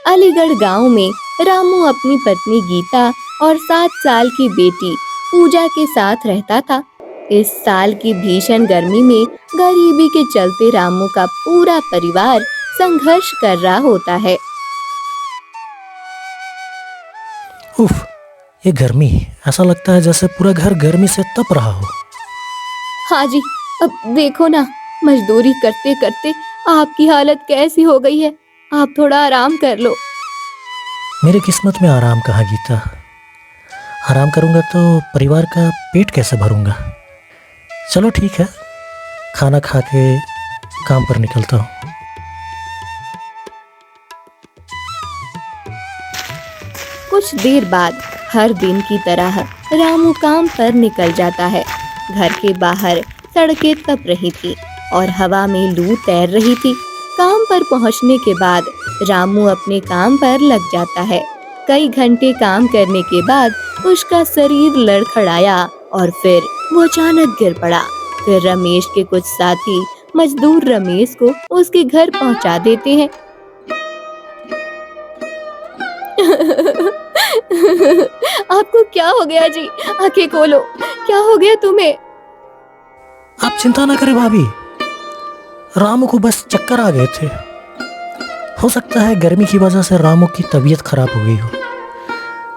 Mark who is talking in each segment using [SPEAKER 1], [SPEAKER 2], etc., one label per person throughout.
[SPEAKER 1] अलीगढ़ गांव में रामू अपनी पत्नी गीता और 7 साल की बेटी पूजा के साथ रहता था। इस साल की भीषण गर्मी में गरीबी के चलते रामू का पूरा परिवार संघर्ष कर रहा होता है।
[SPEAKER 2] उफ, ये गर्मी, ऐसा लगता है जैसे पूरा घर गर्मी से तप रहा हो।
[SPEAKER 1] हाँ जी, अब देखो ना, मजदूरी करते करते आपकी हालत कैसी हो गई है। आप थोड़ा आराम कर लो।
[SPEAKER 2] मेरी किस्मत में आराम कहाँ गीता। आराम करूंगा तो परिवार का पेट कैसे भरूंगा। चलो ठीक है, खाना खा के काम पर निकलता हूँ।
[SPEAKER 1] कुछ देर बाद हर दिन की तरह रामू काम पर निकल जाता है। घर के बाहर सड़कें तप रही थी और हवा में लू तैर रही थी। काम पर पहुंचने के बाद रामू अपने काम पर लग जाता है। कई घंटे काम करने के बाद उसका शरीर लड़खड़ाया और फिर वो अचानक गिर पड़ा। फिर रमेश के कुछ साथी मजदूर रमेश को उसके घर पहुंचा देते हैं। आपको क्या हो गया जी? आंखें खोलो, क्या हो गया तुम्हें?
[SPEAKER 2] आप चिंता ना करें भाभी, रामू को बस चक्कर आ गए थे। हो सकता है गर्मी की वजह से रामू की तबीयत खराब हो गई हो।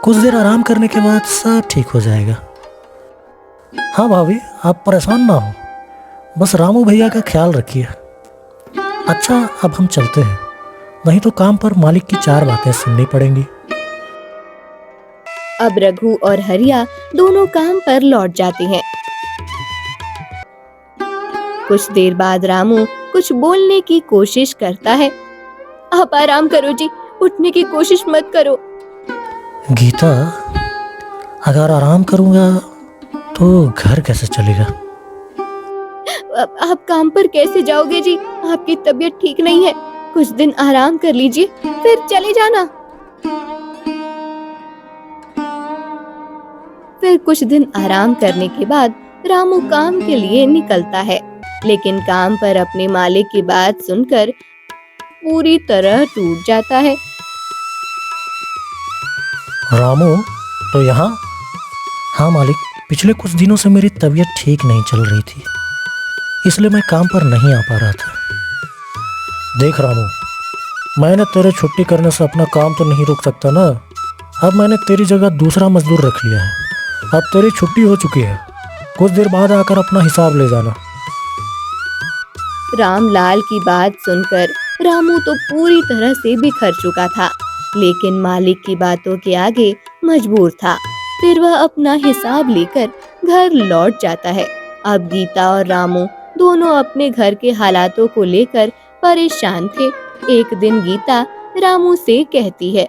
[SPEAKER 2] कुछ देर आराम करने के बाद सब ठीक हो जाएगा। हाँ भाभी, आप परेशान ना हो, बस रामू भैया का ख्याल रखिए। अच्छा, अब हम चलते हैं, नहीं तो काम पर मालिक की 4 बातें सुननी पड़ेंगी।
[SPEAKER 1] अब रघु और हरिया दोनों काम पर लौट जाते हैं। कुछ देर बाद रामू कुछ बोलने की कोशिश करता है। आप आराम करो जी, उठने की कोशिश मत करो।
[SPEAKER 2] गीता, अगर आराम करूंगा तो घर कैसे चलेगा।
[SPEAKER 1] आप काम पर कैसे जाओगे जी? आपकी तबीयत ठीक नहीं है। कुछ दिन आराम कर लीजिए, फिर चले जाना। फिर कुछ दिन आराम करने के बाद रामू काम के लिए निकलता है, लेकिन काम पर अपने मालिक की बात सुनकर पूरी तरह टूट जाता है।
[SPEAKER 2] रामू तो यहाँ। हाँ मालिक, पिछले कुछ दिनों से मेरी तबीयत ठीक नहीं चल रही थी, इसलिए मैं काम पर नहीं आ पा रहा था। देख रामू, मैंने तेरे छुट्टी करने से अपना काम तो नहीं रोक सकता ना। अब मैंने तेरी जगह दूसरा मजदूर रख लिया है। अब तेरी छुट्टी हो चुकी है, कुछ देर बाद आकर अपना हिसाब ले जाना।
[SPEAKER 1] रामलाल की बात सुनकर रामू तो पूरी तरह से बिखर चुका था, लेकिन मालिक की बातों के आगे मजबूर था। फिर वह अपना हिसाब लेकर घर लौट जाता है। अब गीता और रामू दोनों अपने घर के हालातों को लेकर परेशान थे। एक दिन गीता रामू से कहती है,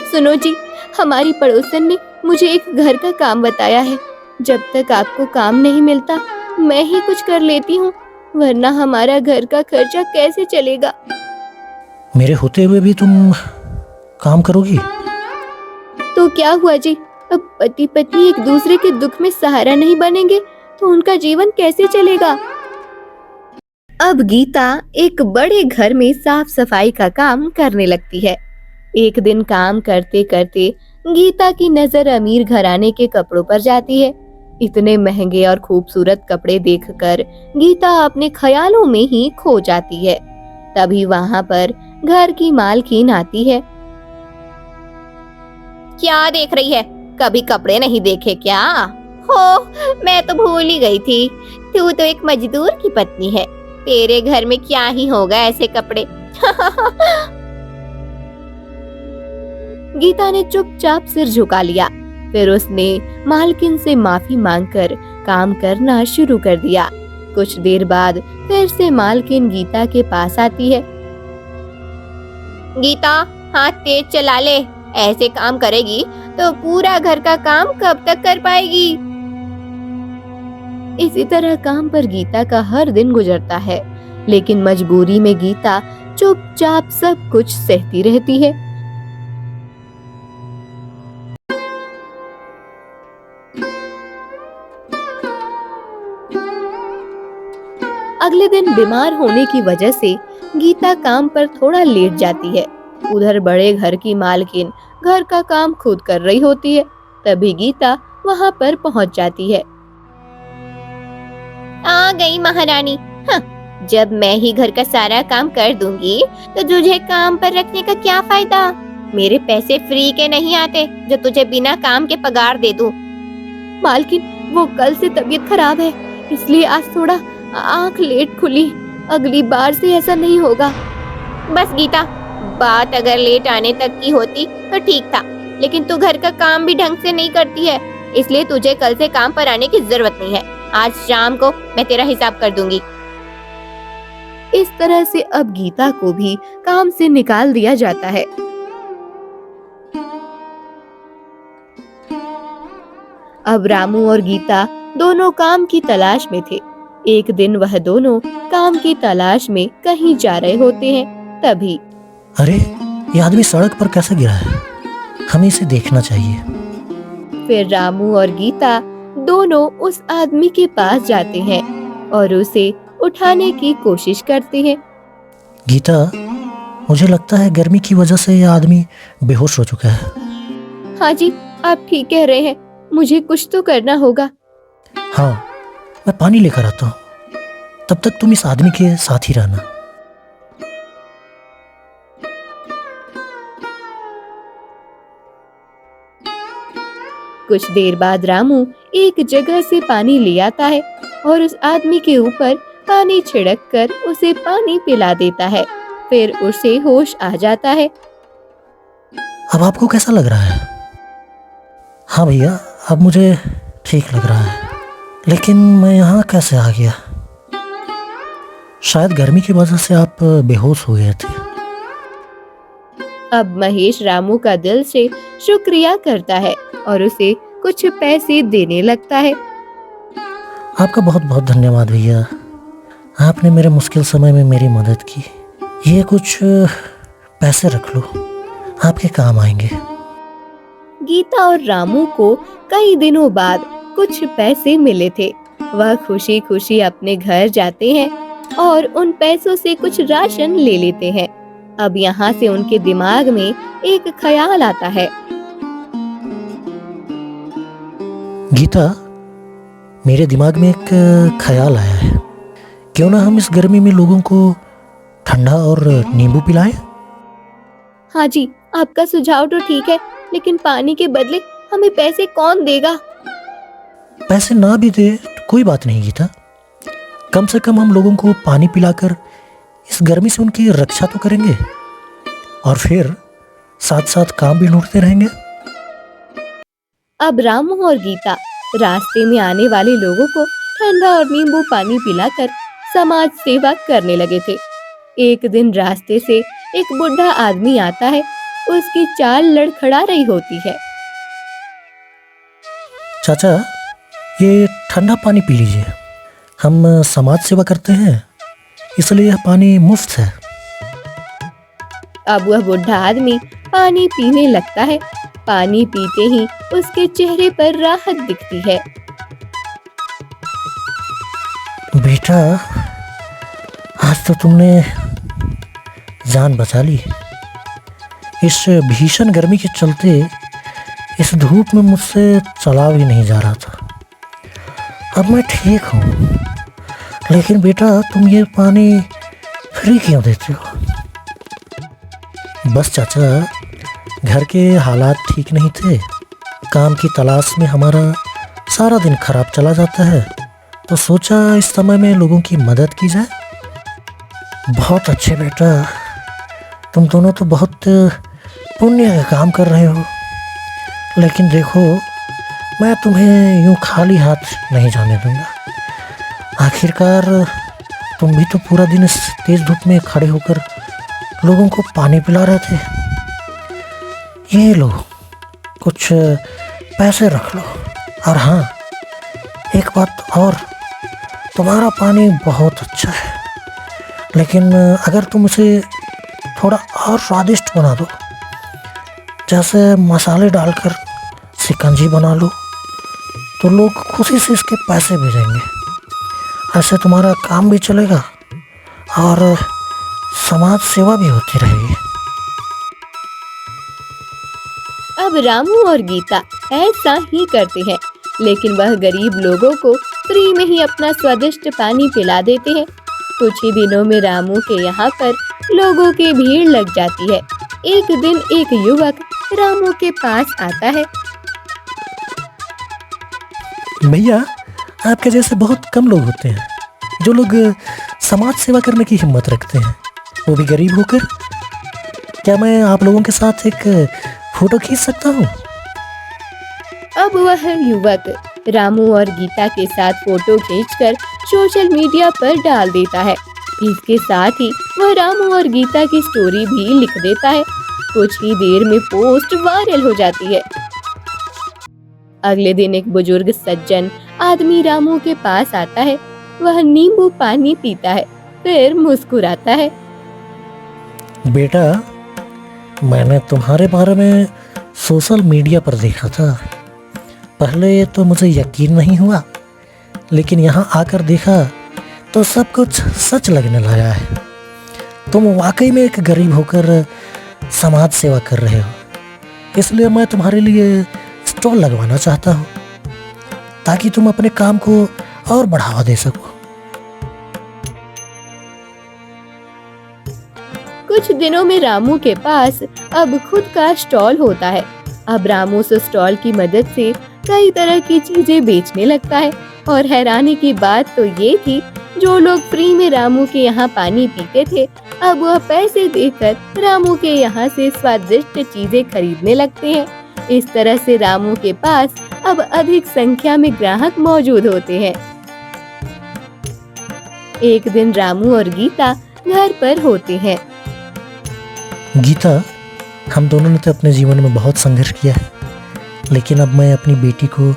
[SPEAKER 1] सुनो जी, हमारी पड़ोसन ने मुझे एक घर का काम बताया है। जब तक आपको काम नहीं मिलता, मैं ही कुछ कर लेती हूँ, वरना हमारा घर का खर्चा कैसे चलेगा।
[SPEAKER 2] मेरे होते हुए भी तुम काम करोगी?
[SPEAKER 1] तो क्या हुआ जी, अब पति पत्नी एक दूसरे के दुख में सहारा नहीं बनेंगे तो उनका जीवन कैसे चलेगा। अब गीता एक बड़े घर में साफ सफाई का काम करने लगती है। एक दिन काम करते करते गीता की नजर अमीर घराने के कपड़ों पर जाती है। इतने महंगे और खूबसूरत कपड़े देखकर गीता अपने ख्यालों में ही खो जाती है। तभी वहां पर घर की मालकिन आती है। क्या देख रही है? कभी कपड़े नहीं देखे क्या? हो, मैं तो भूल ही गई थी, तू तो एक मजदूर की पत्नी है। तेरे घर में क्या ही होगा ऐसे कपड़े। गीता ने चुपचाप सिर झुका लिया। फिर उसने मालकिन से माफी मांगकर काम करना शुरू कर दिया। कुछ देर बाद फिर से मालकिन गीता के पास आती है। गीता, हाथ तेज चला ले, ऐसे काम करेगी तो पूरा घर का काम कब तक कर पाएगी। इसी तरह काम पर गीता का हर दिन गुजरता है, लेकिन मजबूरी में गीता चुपचाप सब कुछ सहती रहती है। अगले अगले दिन बीमार होने की वजह से गीता काम पर थोड़ा लेट जाती है। उधर बड़े घर की मालकिन घर का काम खुद कर रही होती है। तभी गीता वहाँ पर पहुँच जाती है। आ गई महारानी। हाँ, जब मैं ही घर का सारा काम कर दूंगी तो तुझे काम पर रखने का क्या फायदा। मेरे पैसे फ्री के नहीं आते जो तुझे बिना काम के पगार दे दूं। मालकिन, वो कल से तबीयत खराब है, इसलिए आज थोड़ा आंख लेट खुली। अगली बार से ऐसा नहीं होगा। बस गीता, बात अगर लेट आने तक की होती तो ठीक था, लेकिन तू घर का काम भी ढंग से नहीं करती है, इसलिए तुझे कल से काम पर आने की जरूरत नहीं है। आज शाम को मैं तेरा हिसाब कर दूंगी। इस तरह से अब गीता को भी काम से निकाल दिया जाता है। अब रामू और गीता दोनों काम की तलाश में थे। एक दिन वह दोनों काम की तलाश में कहीं जा रहे होते हैं। तभी
[SPEAKER 2] अरे, ये आदमी सड़क पर कैसे गिरा है? हमें इसे देखना चाहिए।
[SPEAKER 1] फिर रामू और गीता दोनों उस आदमी के पास जाते हैं और उसे उठाने की कोशिश करते हैं।
[SPEAKER 2] गीता, मुझे लगता है गर्मी की वजह से यह आदमी बेहोश हो चुका है।
[SPEAKER 1] हाँ जी, आप ठीक कह रहे हैं, मुझे कुछ तो करना होगा।
[SPEAKER 2] हाँ, मैं पानी लेकर आता हूँ, तब तक तुम इस आदमी के साथ ही रहना।
[SPEAKER 1] कुछ देर बाद रामू एक जगह से पानी ले आता है और उस आदमी के ऊपर पानी छिड़क कर उसे पानी पिला देता है। फिर उसे होश आ जाता है।
[SPEAKER 2] अब आपको कैसा लग रहा है? हाँ भैया, अब मुझे ठीक लग रहा है, लेकिन मैं यहाँ कैसे आ गया? शायद गर्मी की वजह से आप बेहोश हो गए थे।
[SPEAKER 1] अब महेश रामू का दिल से शुक्रिया करता है और उसे कुछ पैसे देने लगता है।
[SPEAKER 2] आपका बहुत बहुत धन्यवाद भैया, आपने मेरे मुश्किल समय में मेरी मदद की। ये कुछ पैसे रख लो, आपके काम आएंगे।
[SPEAKER 1] गीता और रामू को कई दिनों बाद कुछ पैसे मिले थे। वह खुशी खुशी अपने घर जाते हैं और उन पैसों से कुछ राशन ले लेते हैं। अब यहाँ से उनके दिमाग में एक ख्याल आता है।
[SPEAKER 2] गीता, मेरे दिमाग में एक ख्याल आया है। क्यों ना हम इस गर्मी में लोगों को ठंडा और नींबू पिलाएं?
[SPEAKER 1] हाँ जी, आपका सुझाव तो ठीक है, लेकिन पानी के बदले हमें पैसे कौन देगा?
[SPEAKER 2] पैसे ना भी दे तो कोई बात नहीं गीता, कम से कम हम लोगों को पानी पिलाकर इस गर्मी से उनकी रक्षा तो करेंगे और फिर साथ साथ काम भी ढूंढते रहेंगे।
[SPEAKER 1] अब रामू और गीता रास्ते में आने वाले लोगों को ठंडा और नींबू पानी पिलाकर समाज सेवा करने लगे थे। एक दिन रास्ते से एक बुढ़ा आदमी आता है। उसकी चाल लड़खड़ा रही होती है।
[SPEAKER 2] चाचा, ये ठंडा पानी पी लीजिए, हम समाज सेवा करते हैं, इसलिए यह पानी मुफ्त है।
[SPEAKER 1] अब वह बुढ़ा आदमी पानी पीने लगता है। पानी पीते ही उसके चेहरे पर राहत दिखती है।
[SPEAKER 2] बेटा, आज तो तुमने जान बचा ली। इस भीषण गर्मी के चलते इस धूप में मुझसे चला भी नहीं जा रहा था। अब मैं ठीक हूँ, लेकिन बेटा तुम ये पानी फ्री क्यों देते हो? बस चाचा, घर के हालात ठीक नहीं थे, काम की तलाश में हमारा सारा दिन खराब चला जाता है, तो सोचा इस समय में लोगों की मदद की जाए। बहुत अच्छे बेटा, तुम दोनों तो बहुत पुण्य का काम कर रहे हो, लेकिन देखो मैं तुम्हें यूं खाली हाथ नहीं जाने दूंगा। आखिरकार तुम भी तो पूरा दिन इस तेज धूप में खड़े होकर लोगों को पानी पिला रहे थे। ये लो, कुछ पैसे रख लो। और हाँ, एक बात और, तुम्हारा पानी बहुत अच्छा है, लेकिन अगर तुम उसे थोड़ा और स्वादिष्ट बना दो, जैसे मसाले डालकर शिकंजी बना लो, तो लोग खुशी से इसके पैसे भेजेंगे। ऐसे तुम्हारा काम भी चलेगा और समाज सेवा भी होती रहेगी।
[SPEAKER 1] अब रामू और गीता ऐसा ही करते हैं, लेकिन वह गरीब लोगों को फ्री में ही अपना स्वादिष्ट पानी पिला देते हैं। कुछ ही दिनों में रामू के यहाँ पर लोगों की भीड़ लग जाती है। एक दिन एक युवक रामू के पास आता है।
[SPEAKER 2] भैया, आपके जैसे बहुत कम लोग होते हैं जो लोग समाज सेवा करने की हिम्मत रखते हैं, वो भी गरीब होकर। क्या मैं आप लोगों के साथ एक फोटो खींच सकता हूँ?
[SPEAKER 1] अब वह युवक रामू और गीता के साथ फोटो खींचकर सोशल मीडिया पर डाल देता है। इसके साथ ही वह रामू और गीता की स्टोरी भी लिख देता है। कुछ ही देर में पोस्ट वायरल हो जाती है। अगले दिन एक बुजुर्ग सज्जन आदमी रामू के पास आता है। वह नींबू पानी पीता है, फिर मुस्कुराता है।
[SPEAKER 2] बेटा, मैंने तुम्हारे बारे में सोशल मीडिया पर देखा था। पहले तो मुझे यकीन नहीं हुआ, लेकिन यहाँ आकर देखा तो सब कुछ सच लगने लगा है। तुम वाकई में एक गरीब होकर समाज सेवा कर रहे हो। इसलिए मैं तुम्हारे लिए स्टॉल लगवाना चाहता हूँ, ताकि तुम अपने काम को और बढ़ावा दे सको।
[SPEAKER 1] कुछ दिनों में रामू के पास अब खुद का स्टॉल होता है। अब रामू उस स्टॉल की मदद से कई तरह की चीजें बेचने लगता है। और हैरानी की बात तो ये थी, जो लोग फ्री में रामू के यहाँ पानी पीते थे, अब वह पैसे देकर रामू के यहाँ से स्वादिष्ट चीजें खरीदने लगते हैं। इस तरह से रामू के पास अब अधिक संख्या में ग्राहक मौजूद होते हैं। एक दिन रामू और गीता घर पर होते हैं।
[SPEAKER 2] गीता, हम दोनों ने तो अपने जीवन में बहुत संघर्ष किया है, लेकिन अब मैं अपनी बेटी को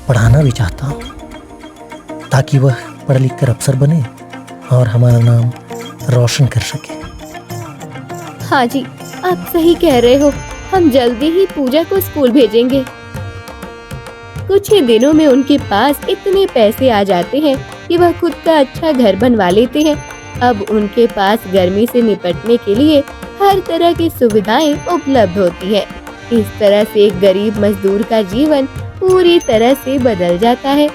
[SPEAKER 2] पढ़ाना भी चाहता हूँ, ताकि वह पढ़ लिख कर अफसर बने और हमारा नाम रोशन कर सके।
[SPEAKER 1] हाँ जी, आप सही कह रहे हो। हम जल्दी ही पूजा को स्कूल भेजेंगे। कुछ ही दिनों में उनके पास इतने पैसे आ जाते हैं कि वह खुद का अच्छा घर बनवा लेते हैं। अब उनके पास गर्मी से निपटने के लिए हर तरह की सुविधाएं उपलब्ध होती है। इस तरह से एक गरीब मजदूर का जीवन पूरी तरह से बदल जाता है।